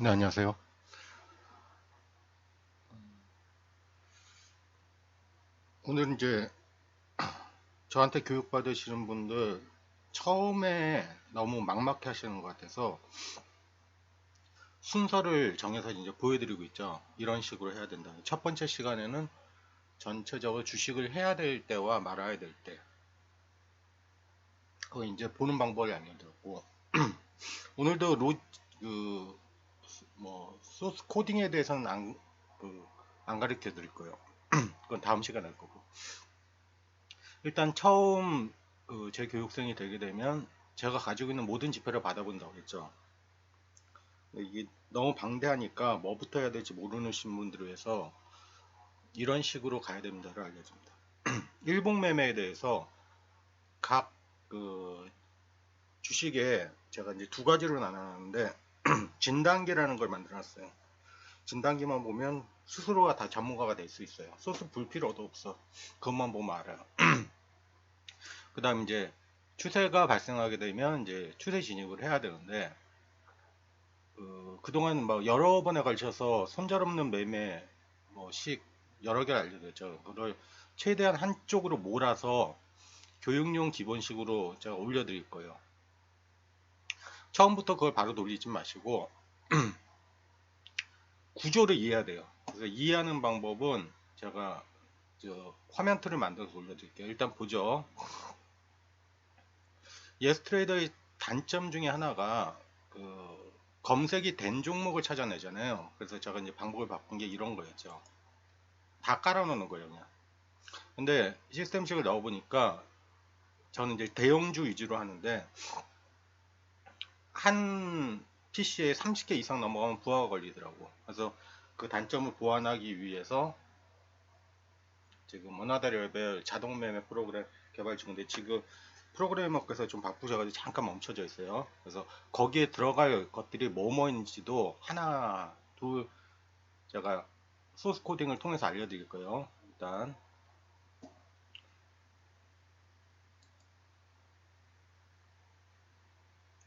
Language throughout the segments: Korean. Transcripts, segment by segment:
네, 안녕하세요. 오늘 이제 저한테 교육받으시는 분들 처음에 너무 막막해 하시는 것 같아서 순서를 정해서 이제 보여드리고 있죠. 이런 식으로 해야 된다. 첫 번째 시간에는 전체적으로 주식을 해야 될 때와 말아야 될 때, 그거 이제 보는 방법을 알려드렸고, 오늘도 그, 소스 코딩에 대해서는 안 가르쳐 드릴 거예요. 그건 다음 시간에 할 거고. 일단 처음 제 교육생이 되게 되면 제가 가지고 있는 모든 지표를 받아본다고 했죠. 이게 너무 방대하니까 뭐부터 해야 될지 모르는 분들을 위해서 이런 식으로 가야 됩니다를 알려줍니다. 일봉 매매에 대해서 각 주식에 제가 이제 두 가지로 나눴는데 진단기라는 걸 만들어놨어요. 진단기만 보면 스스로가 다 전문가가 될 수 있어요. 소스 볼 필요도 없어. 그것만 보면 알아요. 그 다음 이제 추세가 발생하게 되면 이제 추세 진입을 해야 되는데 그동안 막 여러 번에 걸쳐서 손절없는 매매 식 여러 개를 알려드렸죠. 그걸 최대한 한쪽으로 몰아서 교육용 기본식으로 제가 올려드릴 거예요. 처음부터 그걸 바로 돌리지 마시고 구조를 이해해야 돼요. 그래서 이해하는 방법은 제가 화면 틀을 만들어서 올려드릴게요. 일단 보죠. 예스트레이더의 단점 중에 하나가 검색이 된 종목을 찾아내잖아요. 그래서 제가 이제 방법을 바꾼 게 이런 거였죠. 다 깔아놓는 거예요, 그냥. 근데 시스템식을 넣어보니까 저는 이제 대형주 위주로 하는데 한 PC에 30개 이상 넘어가면 부하가 걸리더라고. 그래서 그 단점을 보완하기 위해서 지금 어나더 레벨 자동 매매 프로그램 개발 중인데 지금 프로그래머께서 좀 바쁘셔가지고 잠깐 멈춰져 있어요. 그래서 거기에 들어갈 것들이 뭐뭐인지도 하나 둘 제가 소스 코딩을 통해서 알려드릴 거예요. 일단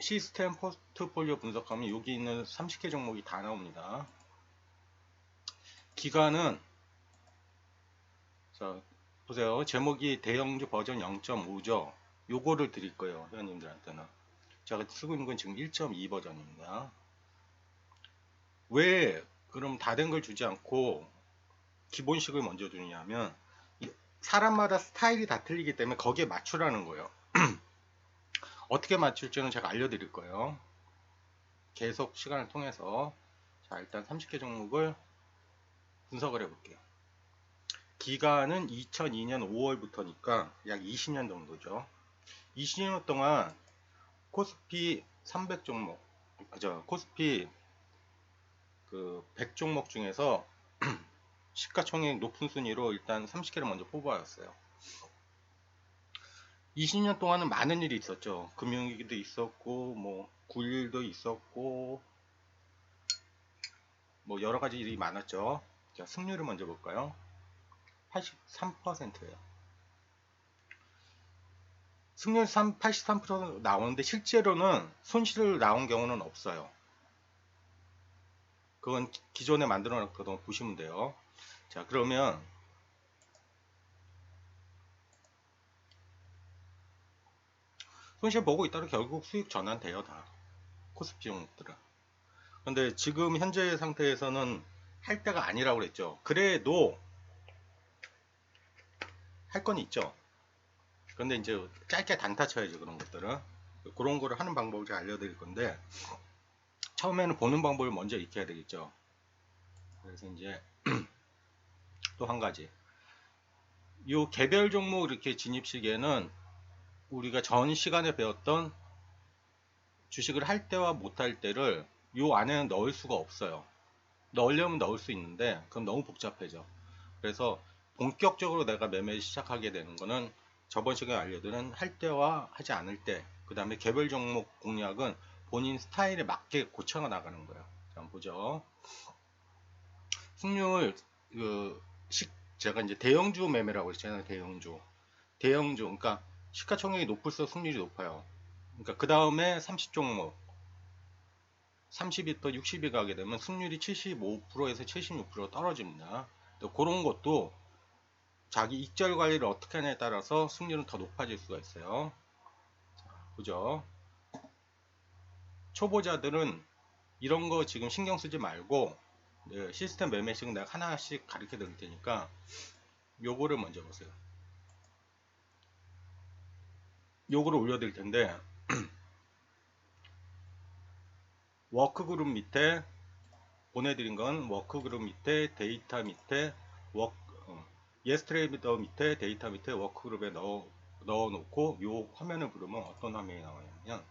시스템 포트폴리오 분석하면 여기 있는 30개 종목이 다 나옵니다. 기간은 자 보세요. 제목이 대형주 버전 0.5죠. 요거를 드릴 거예요. 회원님들한테는. 제가 쓰고 있는 건 지금 1.2 버전입니다. 왜 그럼 다 된 걸 주지 않고 기본식을 먼저 주냐면 사람마다 스타일이 다 틀리기 때문에 거기에 맞추라는 거예요. 어떻게 맞출지는 제가 알려드릴 거예요. 계속 시간을 통해서 자 일단 30개 종목을 분석을 해볼게요. 기간은 2002년 5월부터니까 약 20년 정도죠. 20년 동안 코스피 300 종목, 코스피 100 종목 중에서 시가총액 높은 순위로 일단 30개를 먼저 뽑아왔어요. 20년 동안은 많은 일이 있었죠. 금융위기도 있었고, 9.11도 있었고, 여러 가지 일이 많았죠. 자, 승률을 먼저 볼까요? 83%예요. 승률 83% 나오는데 실제로는 손실을 나온 경우는 없어요. 그건 기존에 만들어 놨거든 보시면 돼요. 자, 그러면 손실 보고 있다가 결국 수익 전환돼요, 다. 코스피 종목들은. 근데 지금 현재 상태에서는 할 때가 아니라고 그랬죠. 그래도 할 건 있죠. 근데 이제 짧게 단타 쳐야죠, 그런 것들은. 그런 거를 하는 방법을 제가 알려드릴 건데, 처음에는 보는 방법을 먼저 익혀야 되겠죠. 그래서 이제 또 한 가지. 이 개별 종목 이렇게 진입 시기에는 우리가 전 시간에 배웠던 주식을 할 때와 못 할 때를 이 안에는 넣을 수가 없어요. 넣으려면 넣을 수 있는데, 그럼 너무 복잡해져. 그래서 본격적으로 내가 매매를 시작하게 되는 거는 저번 시간에 알려드린 할 때와 하지 않을 때, 그 다음에 개별 종목 공략은 본인 스타일에 맞게 고쳐 나가는 거예요. 자, 한번 보죠. 승률, 제가 이제 대형주 매매라고 했잖아요. 대형주. 그러니까 시가총액이 높을수록 승률이 높아요. 그러니까 그 다음에 30종목. 30부터 60이 가게 되면 승률이 75%에서 76% 떨어집니다. 그런 것도 자기 익절 관리를 어떻게 하냐에 따라서 승률은 더 높아질 수가 있어요. 그죠? 초보자들은 이런 거 지금 신경 쓰지 말고 시스템 매매식은 내가 하나씩 가르쳐 드릴 테니까 요거를 먼저 보세요. 요거를 올려 드릴 텐데 워크그룹 밑에 보내드린 건 워크그룹 밑에 데이터 밑에 예스트레이더 밑에 데이터 밑에 워크그룹에 넣어놓고 요 화면을 부르면 어떤 화면이 나오냐면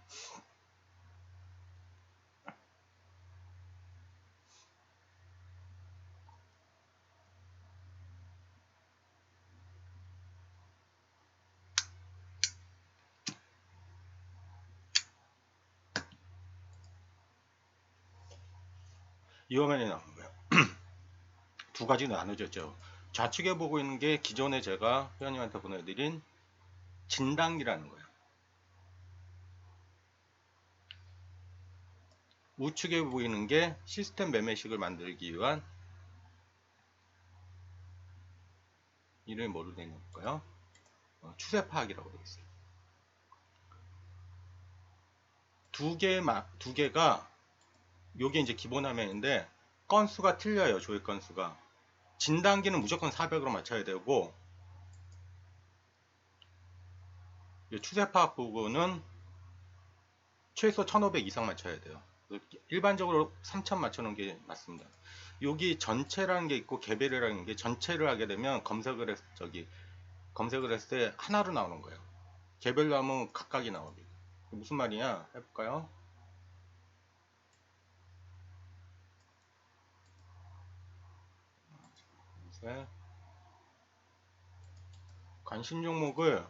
이 화면이 나오는 거예요. 두 가지로 나눠졌죠. 좌측에 보고 있는 게 기존에 제가 회원님한테 보내드린 진단기라는 거예요. 우측에 보이는 게 시스템 매매식을 만들기 위한 이름이 뭐로 되어 있을까요? 추세 파악이라고 되어 있어요. 두 개가 요게 이제 기본 화면인데 건수가 틀려요. 조회 건수가. 진단기는 무조건 400으로 맞춰야 되고 추세 파악 부분은 최소 1500 이상 맞춰야 돼요. 일반적으로 3000 맞춰놓은 게 맞습니다. 여기 전체라는 게 있고 개별이라는 게 전체를 하게 되면 검색을 했을 때 하나로 나오는 거예요. 개별로 하면 각각이 나옵니다. 무슨 말이냐 해볼까요? 관심 종목을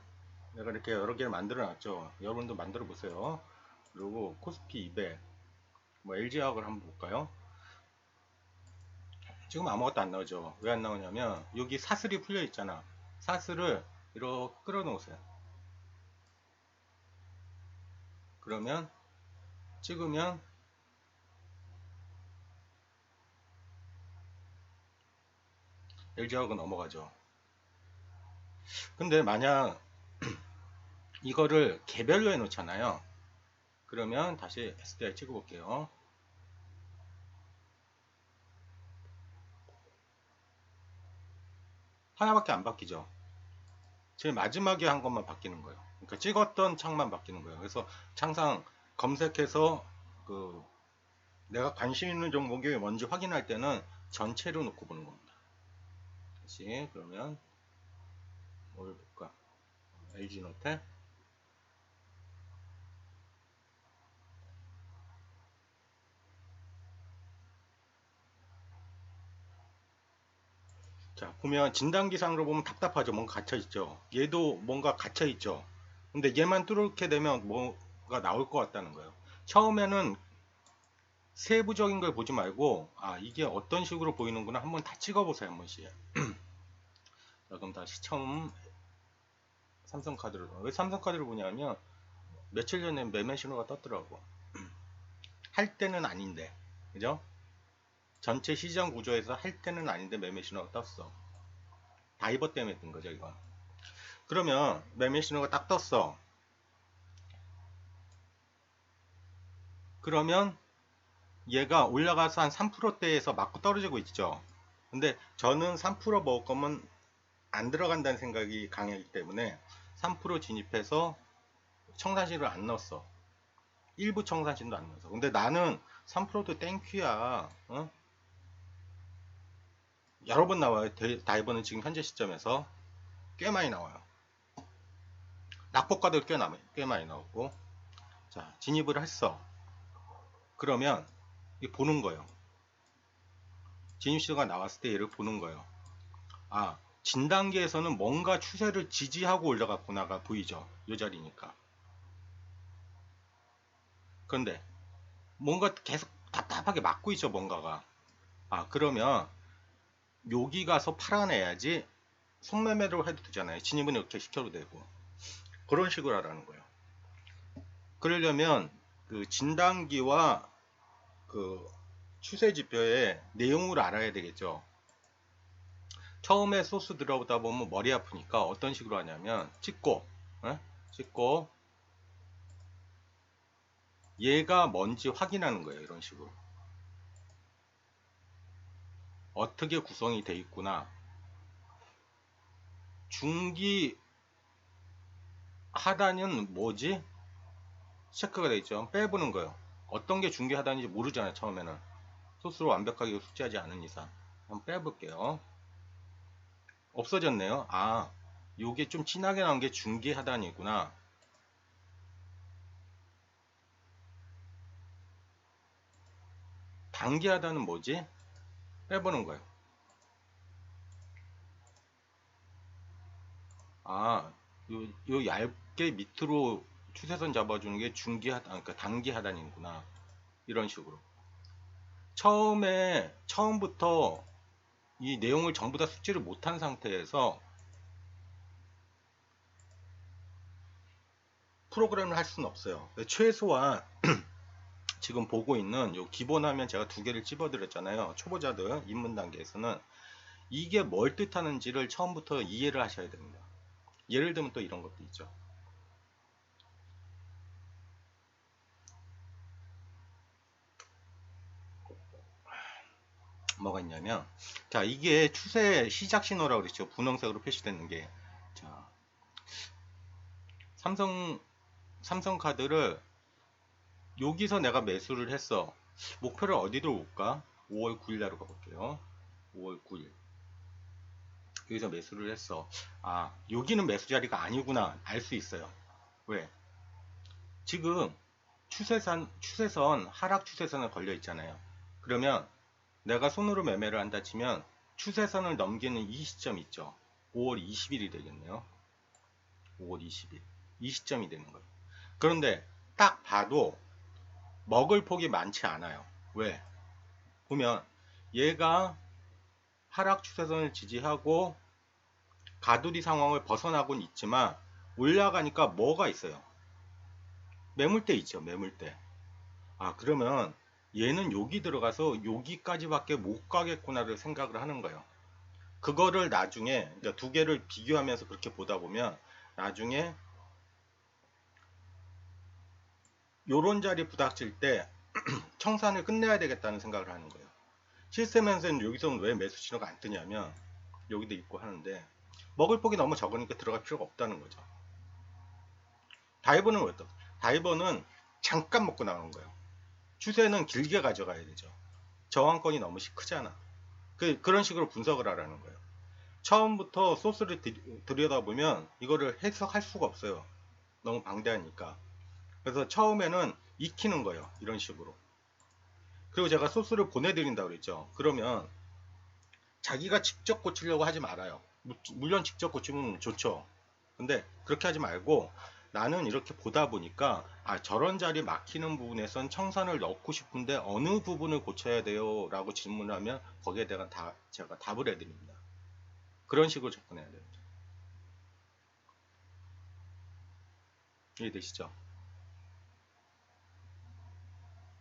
내가 이렇게 여러 개를 만들어 놨죠. 여러분도 만들어 보세요. 그리고 코스피 200 뭐 LG화학을 한번 볼까요? 지금 아무것도 안 나오죠. 왜 안 나오냐면 여기 사슬이 풀려 있잖아. 사슬을 이렇게 끌어 놓으세요. 그러면 찍으면 LG화학은 넘어가죠. 근데 만약 이거를 개별로 해 놓잖아요. 그러면 다시 SDI 찍어 볼게요. 하나밖에 안 바뀌죠. 제일 마지막에 한 것만 바뀌는 거예요. 그러니까 찍었던 창만 바뀌는 거예요. 그래서 항상 검색해서 내가 관심 있는 종목이 뭔지 확인할 때는 전체로 놓고 보는 겁니다. 다시 그러면 뭘 볼까? LG노텍. 자, 보면 진단기상으로 보면 답답하죠. 뭔가 갇혀있죠. 얘도 뭔가 갇혀있죠. 근데 얘만 뚫게 되면 뭐가 나올 것 같다는 거예요. 처음에는 세부적인 걸 보지 말고 이게 어떤 식으로 보이는구나 한번 다 찍어보세요. 한 번씩. 자, 그럼 다시 처음 삼성카드를 왜 삼성카드를 보냐면 며칠 전에 매매 신호가 떴더라고. 할 때는 아닌데, 그죠? 전체 시장 구조에서 할 때는 아닌데 매매 신호가 떴어. 다이버 때문에 뜬 거죠, 이건. 그러면 매매 신호가 딱 떴어. 그러면 얘가 올라가서 한 3%대에서 맞고 떨어지고 있죠. 근데 저는 3% 먹을 거면 안 들어간다는 생각이 강하기 때문에 3% 진입해서 청산실을 안 넣었어. 일부 청산실도 안 넣었어. 근데 나는 3%도 땡큐야. 어? 여러 번 나와요. 다이버는 지금 현재 시점에서 꽤 많이 나와요. 낙폭가도 꽤 많이 나오고. 자, 진입을 했어. 그러면 보는 거예요. 진입시도가 나왔을 때 얘를 보는 거예요. 진단계에서는 뭔가 추세를 지지하고 올라갔구나가 보이죠. 이 자리니까. 그런데 뭔가 계속 답답하게 막고 있죠. 뭔가가. 그러면 여기 가서 팔아내야지 속매매로 해도 되잖아요. 진입은 이렇게 시켜도 되고. 그런 식으로 하라는 거예요. 그러려면 그 진단기와 그 추세 지표의 내용을 알아야 되겠죠. 처음에 소스 들어오다 보면 머리 아프니까 어떤 식으로 하냐면 찍고 얘가 뭔지 확인하는 거예요. 이런 식으로 어떻게 구성이 돼 있구나. 중기 하단은 뭐지? 체크가 돼 있죠. 빼보는 거예요. 어떤 게 중기 하단인지 모르잖아요. 처음에는 소스로 완벽하게 숙지하지 않은 이상. 한번 빼볼게요. 없어졌네요. 아, 요게 좀 진하게 나온 게 중기 하단이구나. 단기 하단은 뭐지? 빼보는 거예요. 아, 요 얇게 밑으로 추세선 잡아주는 게 중기 하단, 그러니까 단기 하단이구나. 이런 식으로. 처음부터 이 내용을 전부 다 숙지를 못한 상태에서 프로그램을 할 수는 없어요. 최소한 지금 보고 있는 요 기본 화면 제가 두 개를 집어드렸잖아요. 초보자들 입문 단계에서는 이게 뭘 뜻하는지를 처음부터 이해를 하셔야 됩니다. 예를 들면 또 이런 것도 있죠. 뭐가 있냐면, 자, 이게 추세 시작 신호라고 그랬죠. 분홍색으로 표시되는 게. 자, 삼성카드를 여기서 내가 매수를 했어. 목표를 어디로 올까? 5월 9일날로 가볼게요. 5월 9일. 여기서 매수를 했어. 아, 여기는 매수 자리가 아니구나. 알 수 있어요. 왜? 지금 추세선, 하락 추세선에 걸려 있잖아요. 그러면 내가 손으로 매매를 한다 치면 추세선을 넘기는 이 시점 있죠. 5월 20일이 되겠네요. 5월 20일. 이 시점이 되는 거예요. 그런데 딱 봐도 먹을 폭이 많지 않아요. 왜? 보면 얘가 하락 추세선을 지지하고 가두리 상황을 벗어나곤 있지만 올라가니까 뭐가 있어요? 매물대 있죠. 매물대. 아, 그러면 얘는 여기 들어가서 여기까지밖에 못 가겠구나를 생각을 하는 거예요. 그거를 나중에 두 개를 비교하면서 그렇게 보다 보면 나중에 요런 자리 부닥칠 때 청산을 끝내야 되겠다는 생각을 하는 거예요. 시스템에서는 여기서는 왜 매수 신호가 안 뜨냐면 여기도 있고 하는데 먹을 폭이 너무 적으니까 들어갈 필요가 없다는 거죠. 다이버는 왜 또? 다이버는 잠깐 먹고 나오는 거예요. 추세는 길게 가져가야 되죠. 저항권이 너무 크잖아. 그런 식으로 분석을 하라는 거예요. 처음부터 소스를 들여다보면 이거를 해석할 수가 없어요. 너무 방대하니까. 그래서 처음에는 익히는 거예요. 이런 식으로. 그리고 제가 소스를 보내드린다고 그랬죠. 그러면 자기가 직접 고치려고 하지 말아요. 물론 직접 고치면 좋죠. 근데 그렇게 하지 말고 나는 이렇게 보다 보니까 아, 저런 자리 막히는 부분에선 청산을 넣고 싶은데 어느 부분을 고쳐야 돼요? 라고 질문을 하면 거기에 대한 제가 답을 해드립니다. 그런 식으로 접근해야 돼요. 이해되시죠?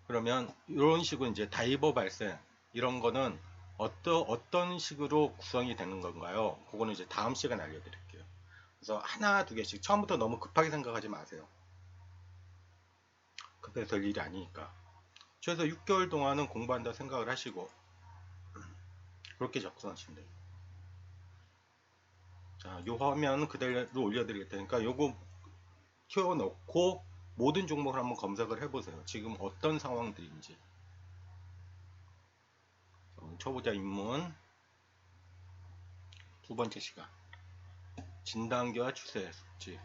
그러면 이런 식으로 이제 다이버 발생 이런 거는 어떤 식으로 구성이 되는 건가요? 그거는 이제 다음 시간에 알려드릴게요. 그래서 하나 두 개씩 처음부터 너무 급하게 생각하지 마세요. 급해서 될 일이 아니니까. 최소 6개월 동안은 공부한다 생각을 하시고 그렇게 접근하시면 돼요. 자, 요 화면 그대로 올려드릴 테니까 요거 키워놓고 모든 종목을 한번 검색을 해보세요. 지금 어떤 상황들인지. 초보자 입문 두 번째 시간 진단기와 추세 숙지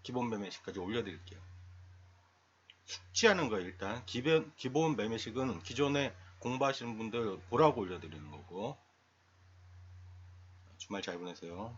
기본 매매식까지 올려드릴게요. 숙지하는 거예요. 일단 기본 매매식은 기존에 공부하시는 분들 보라고 올려드리는 거고. 주말 잘 보내세요.